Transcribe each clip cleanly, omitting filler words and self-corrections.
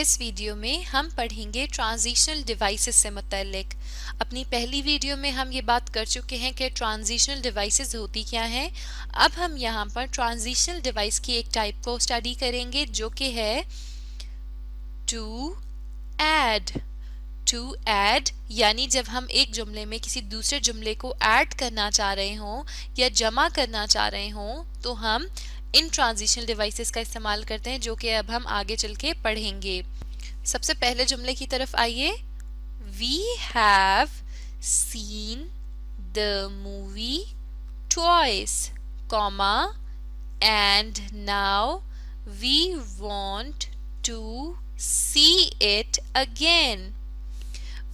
इस वीडियो में हम पढ़ेंगे ट्रांजिशनल डिवाइसेस से मुतल्लिक। अपनी पहली वीडियो में हम ये बात कर चुके हैं कि ट्रांजिशनल डिवाइसेस होती क्या हैं। अब हम यहाँ पर ट्रांजिशनल डिवाइस की एक टाइप को स्टडी करेंगे जो कि है टू ऐड। टू ऐड यानी जब हम एक जुमले में किसी दूसरे जुमले को ऐड करना चाह रहे हों या जमा करना चाह रहे हों तो हम इन ट्रांजिशनल डिवाइसेस का इस्तेमाल करते हैं, जो कि अब हम आगे चल के पढ़ेंगे। सबसे पहले जुमले की तरफ आइए। We have seen the movie twice, comma, and now we want to see it again.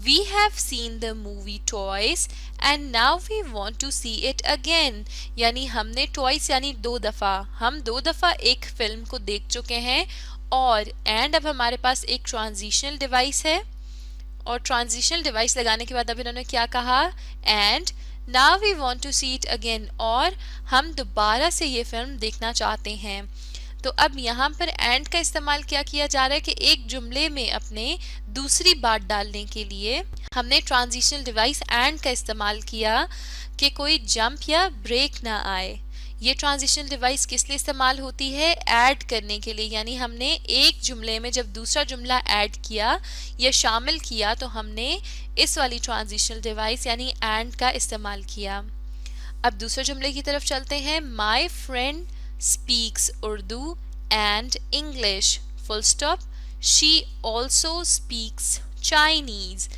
We have seen the movie twice and now we want to see it again. यानी हमने twice यानी दो दफ़ा, हम दो दफ़ा एक फिल्म को देख चुके हैं और एंड अब हमारे पास एक ट्रांजिशनल डिवाइस है और ट्रांजिशनल डिवाइस लगाने के बाद अब इन्होंने क्या कहा, and now we want to see it again, और हम दोबारा से ये फिल्म देखना चाहते हैं। तो अब यहाँ पर एंड का इस्तेमाल क्या किया जा रहा है कि एक जुमले में अपने दूसरी बात डालने के लिए हमने ट्रांजिशनल डिवाइस एंड का इस्तेमाल किया कि कोई जंप या ब्रेक ना आए। ये ट्रांजिशनल डिवाइस किस लिए इस्तेमाल होती है, ऐड करने के लिए। यानी हमने एक जुमले में जब दूसरा जुमला ऐड किया या शामिल किया तो हमने इस वाली ट्रांजिशनल डिवाइस यानी एंड का इस्तेमाल किया। अब दूसरे जुमले की तरफ चलते हैं। My friend speaks Urdu and English, full stop. She also speaks Chinese.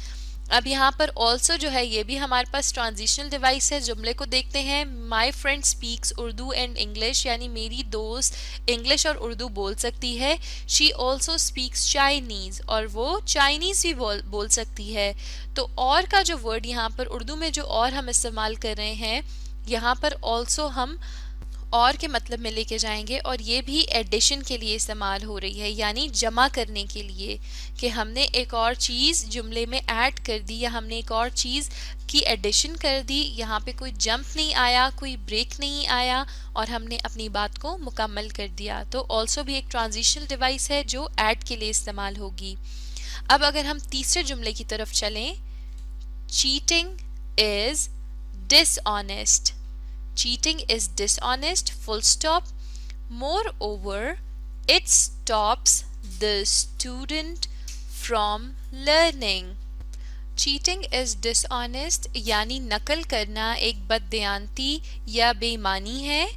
अब यहाँ पर ऑल्सो जो है ये भी हमारे पास ट्रांजिशनल डिवाइस है। जुमले को देखते हैं। My friend speaks Urdu and English यानी मेरी दोस्त इंग्लिश और उर्दू बोल सकती है। शी ऑल्सो स्पीक्स चाइनीज और वो चाइनीज भी बोल सकती है। तो और का जो वर्ड यहाँ पर उर्दू में जो और हम इस्तेमाल कर रहे हैं, यहाँ पर ऑल्सो हम और के मतलब में लेके जाएंगे और ये भी एडिशन के लिए इस्तेमाल हो रही है, यानी जमा करने के लिए कि हमने एक और चीज़ जुमले में ऐड कर दी या हमने एक और चीज़ की एडिशन कर दी। यहाँ पे कोई जंप नहीं आया, कोई ब्रेक नहीं आया और हमने अपनी बात को मुकम्मल कर दिया। तो ऑल्सो भी एक ट्रांजिशनल डिवाइस है जो ऐड के लिए इस्तेमाल होगी। अब अगर हम तीसरे जुमले की तरफ चलें, cheating is dishonest. Cheating is dishonest, full stop. Moreover, it stops the student from learning. Cheating is dishonest यानी नकल करना एक बददियानती या बेईमानी है।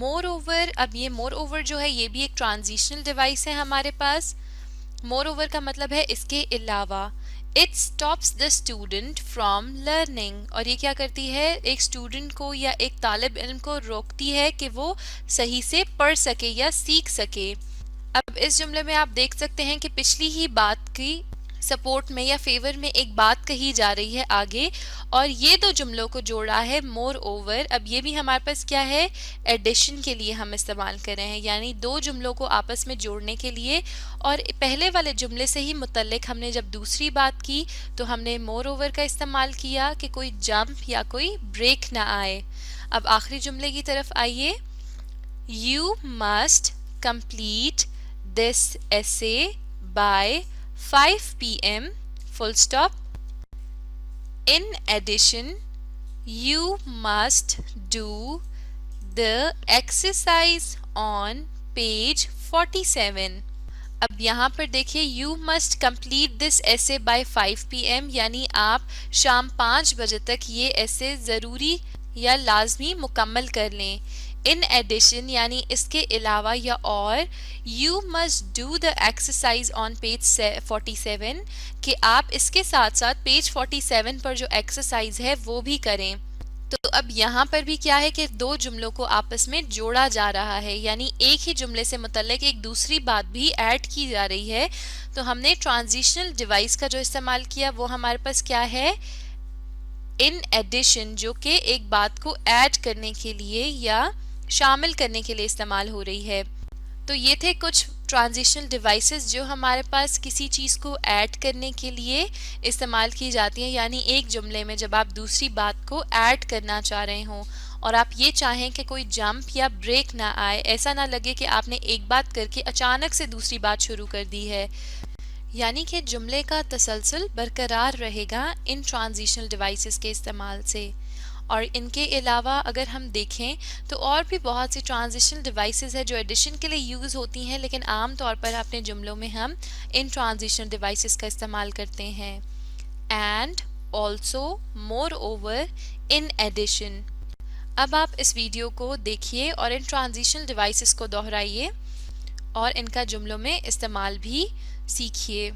Moreover, अब ये moreover जो है ये भी एक ट्रांजिशनल डिवाइस है हमारे पास। Moreover का मतलब है इसके अलावा। It stops the student from learning और ये क्या करती है, एक स्टूडेंट को या एक तालिब इल्म को रोकती है कि वो सही से पढ़ सके या सीख सके। अब इस जुमले में आप देख सकते हैं कि पिछली ही बात की सपोर्ट में या फेवर में एक बात कही जा रही है आगे और ये दो जुमलों को जोड़ा है मोर ओवर। अब ये भी हमारे पास क्या है, एडिशन के लिए हम इस्तेमाल कर रहे हैं, यानी दो जुमलों को आपस में जोड़ने के लिए। और पहले वाले जुमले से ही मुतल्लिक हमने जब दूसरी बात की तो हमने मोर ओवर का इस्तेमाल किया कि कोई जंप या कोई ब्रेक ना आए। अब आखिरी जुमले की तरफ आइए। You must complete this essay by 5 p.m. full stop. In addition, you must do the exercise on page 47. अब यहाँ पर देखिए, you must complete this essay by 5 p.m. यानी आप शाम 5 बजे तक ये essay ज़रूरी या लाजमी मुकम्मल कर लें। इन एडिशन यानी इसके अलावा या और, you must do the exercise on page 47 कि आप इसके साथ साथ पेज 47 पर जो एक्सरसाइज है वो भी करें। तो अब यहाँ पर भी क्या है कि दो जुमलों को आपस में जोड़ा जा रहा है, यानी एक ही जुमले से मुतल्लिक एक दूसरी बात भी ऐड की जा रही है। तो हमने ट्रांजिशनल डिवाइस का जो इस्तेमाल किया वो हमारे पास क्या है, इन एडिशन, जो कि एक बात को ऐड करने के लिए या शामिल करने के लिए इस्तेमाल हो रही है। तो ये थे कुछ ट्रांजिशनल डिवाइसेस जो हमारे पास किसी चीज़ को ऐड करने के लिए इस्तेमाल की जाती हैं, यानी एक जुमले में जब आप दूसरी बात को ऐड करना चाह रहे हों और आप ये चाहें कि कोई जंप या ब्रेक ना आए, ऐसा ना लगे कि आपने एक बात करके अचानक से दूसरी बात शुरू कर दी है। यानी कि जुमले का तसलसल बरकरार रहेगा इन ट्रांजिशनल डिवाइसेस के इस्तेमाल से। और इनके अलावा अगर हम देखें तो और भी बहुत सी ट्रांजिशनल डिवाइसेस है जो एडिशन के लिए यूज़ होती हैं, लेकिन आम तौर पर अपने जुमलों में हम इन ट्रांजिशनल डिवाइसेस का इस्तेमाल करते हैं। And also, moreover, in addition. अब आप इस वीडियो को देखिए और इन ट्रांजिशनल डिवाइसेस को दोहराइए और इनका जुमलों में इस्तेमाल भी सीखिए।